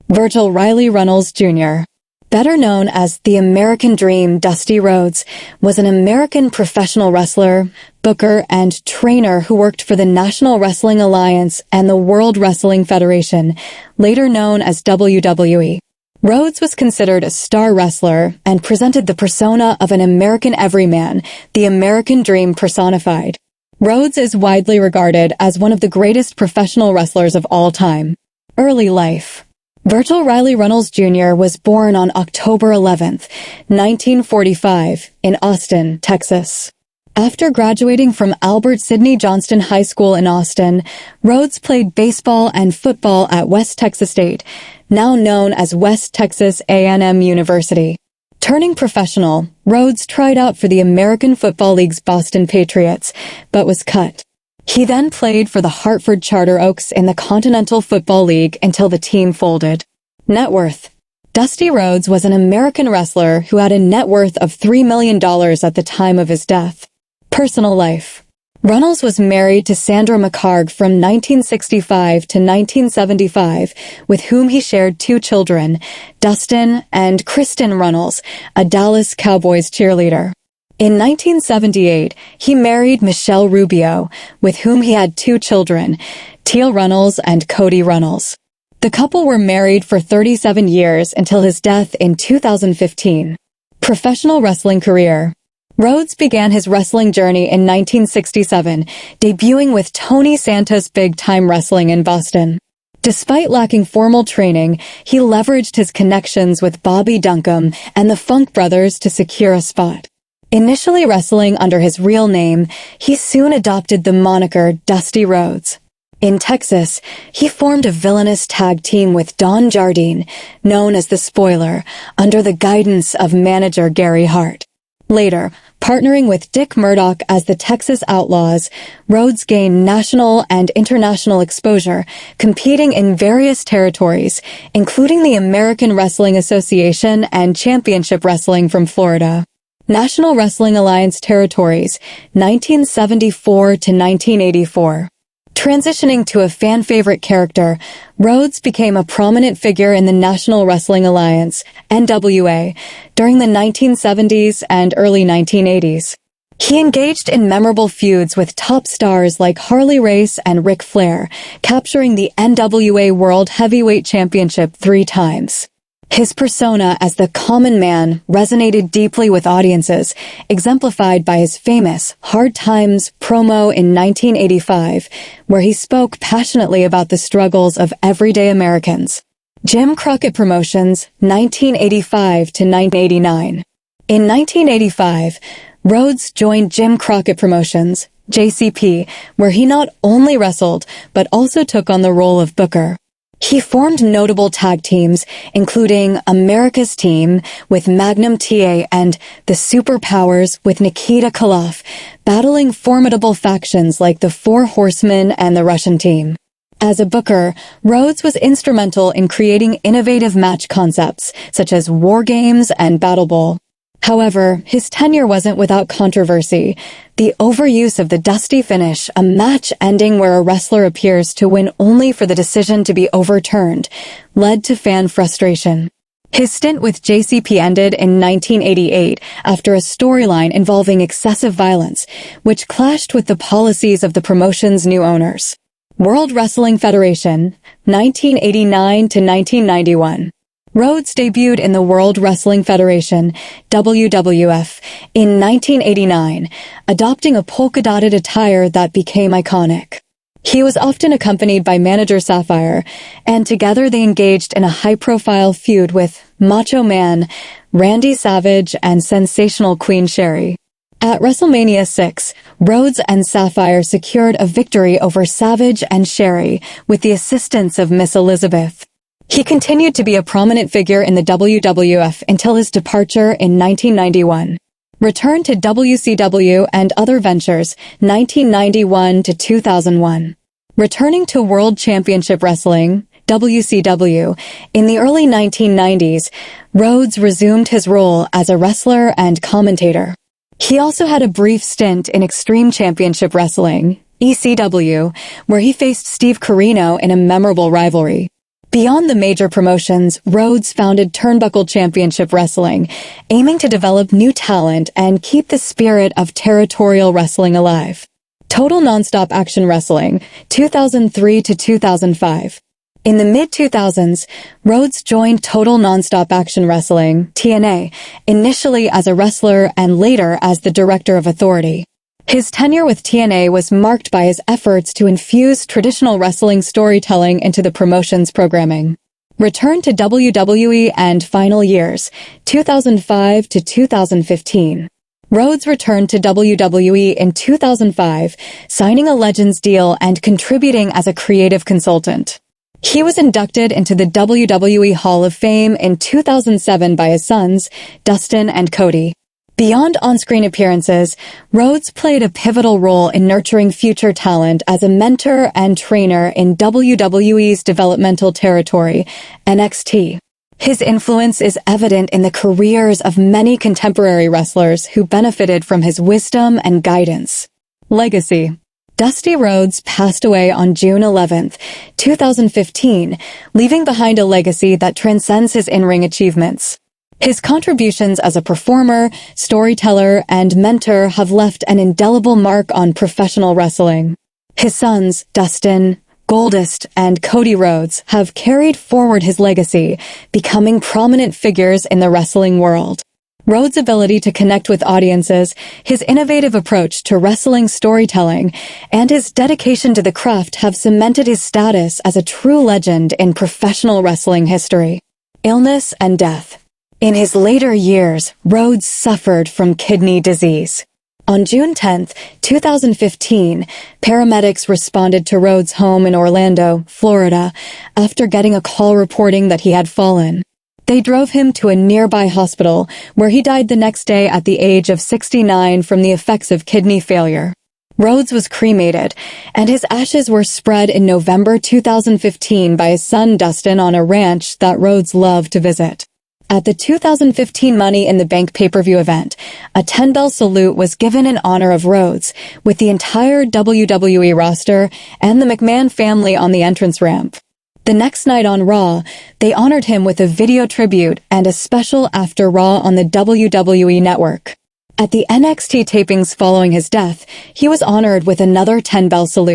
Virgil Riley Runnels Jr., better known as the American Dream, Dusty Rhodes, was an American professional wrestler, booker, and trainer who worked for the National Wrestling Alliance and the World Wrestling Federation, later known as WWE. Rhodes was considered a star wrestler and presented the persona of an American everyman, the American Dream personified. Rhodes is widely regarded as one of the greatest professional wrestlers of all time. Early life. Virgil Riley Runnels Jr. was born on October 11, 1945, in Austin, Texas. After graduating from Albert Sidney Johnston High School in Austin, Rhodes played baseball and football at West Texas State, now known as West Texas A&M University. Turning professional, Rhodes tried out for the American Football League's Boston Patriots, but was cut. He then played for the Hartford Charter Oaks in the Continental Football League until the team folded. Net worth. Dusty Rhodes was an American wrestler who had a net worth of $3 million at the time of his death. Personal life. Runnels was married to Sandra McHargue from 1965 to 1975, with whom he shared 2 children, Dustin and Kristen Runnels, a Dallas Cowboys cheerleader. In 1978, he married Michelle Rubio, with whom he had 2 children, Teal Runnels and Cody Runnels. The couple were married for 37 years until his death in 2015. Professional wrestling career. Rhodes began his wrestling journey in 1967, debuting with Tony Santos Big Time Wrestling in Boston. Despite lacking formal training, he leveraged his connections with Bobby Duncum and the Funk Brothers to secure a spot. Initially wrestling under his real name, he soon adopted the moniker Dusty Rhodes. In Texas, he formed a villainous tag team with Don Jardine, known as the Spoiler, under the guidance of manager Gary Hart. Later, partnering with Dick Murdoch as the Texas Outlaws, Rhodes gained national and international exposure, competing in various territories, including the American Wrestling Association and Championship Wrestling from Florida. National Wrestling Alliance territories, 1974 to 1984. Transitioning to a fan-favorite character, Rhodes became a prominent figure in the National Wrestling Alliance, NWA, during the 1970s and early 1980s. He engaged in memorable feuds with top stars like Harley Race and Ric Flair, capturing the NWA World Heavyweight Championship 3 times. His persona as the common man resonated deeply with audiences, exemplified by his famous Hard Times promo in 1985, where he spoke passionately about the struggles of everyday Americans. Jim Crockett Promotions, 1985 to 1989. In 1985, Rhodes joined Jim Crockett Promotions, JCP, where he not only wrestled, but also took on the role of booker. He formed notable tag teams, including America's Team with Magnum TA and the Superpowers with Nikita Koloff, battling formidable factions like the Four Horsemen and the Russian Team. As a booker, Rhodes was instrumental in creating innovative match concepts, such as War Games and Battle Bowl. However, his tenure wasn't without controversy. The overuse of the Dusty Finish, a match ending where a wrestler appears to win only for the decision to be overturned, led to fan frustration. His stint with JCP ended in 1988 after a storyline involving excessive violence, which clashed with the policies of the promotion's new owners. World Wrestling Federation, 1989 to 1991. Rhodes debuted in the World Wrestling Federation, WWF, in 1989, adopting a polka-dotted attire that became iconic. He was often accompanied by manager Sapphire, and together they engaged in a high-profile feud with Macho Man, Randy Savage, and sensational Queen Sherry. At WrestleMania 6, Rhodes and Sapphire secured a victory over Savage and Sherry with the assistance of Miss Elizabeth. He continued to be a prominent figure in the WWF until his departure in 1991. Return to WCW and other ventures, 1991 to 2001. Returning to World Championship Wrestling, WCW, in the early 1990s, Rhodes resumed his role as a wrestler and commentator. He also had a brief stint in Extreme Championship Wrestling, ECW, where he faced Steve Corino in a memorable rivalry. Beyond the major promotions, Rhodes founded Turnbuckle Championship Wrestling, aiming to develop new talent and keep the spirit of territorial wrestling alive. Total Nonstop Action Wrestling, 2003 to 2005. In the mid-2000s, Rhodes joined Total Nonstop Action Wrestling, TNA, initially as a wrestler and later as the Director of Authority. His tenure with TNA was marked by his efforts to infuse traditional wrestling storytelling into the promotion's programming. Return to WWE and Final Years, 2005 to 2015. Rhodes returned to WWE in 2005, signing a Legends deal and contributing as a creative consultant. He was inducted into the WWE Hall of Fame in 2007 by his sons, Dustin and Cody. Beyond on-screen appearances, Rhodes played a pivotal role in nurturing future talent as a mentor and trainer in WWE's developmental territory, NXT. His influence is evident in the careers of many contemporary wrestlers who benefited from his wisdom and guidance. Legacy. Dusty Rhodes passed away on June 11, 2015, leaving behind a legacy that transcends his in-ring achievements. His contributions as a performer, storyteller, and mentor have left an indelible mark on professional wrestling. His sons, Dustin, Goldust, and Cody Rhodes, have carried forward his legacy, becoming prominent figures in the wrestling world. Rhodes' ability to connect with audiences, his innovative approach to wrestling storytelling, and his dedication to the craft have cemented his status as a true legend in professional wrestling history. Illness and death. In his later years, Rhodes suffered from kidney disease. On June 10, 2015, paramedics responded to Rhodes' home in Orlando, Florida, after getting a call reporting that he had fallen. They drove him to a nearby hospital, where he died the next day at the age of 69 from the effects of kidney failure. Rhodes was cremated, and his ashes were spread in November 2015 by his son Dustin on a ranch that Rhodes loved to visit. At the 2015 Money in the Bank pay-per-view event, a 10-bell salute was given in honor of Rhodes, with the entire WWE roster and the McMahon family on the entrance ramp. The next night on Raw, they honored him with a video tribute and a special After Raw on the WWE Network. At the NXT tapings following his death, he was honored with another 10-bell salute.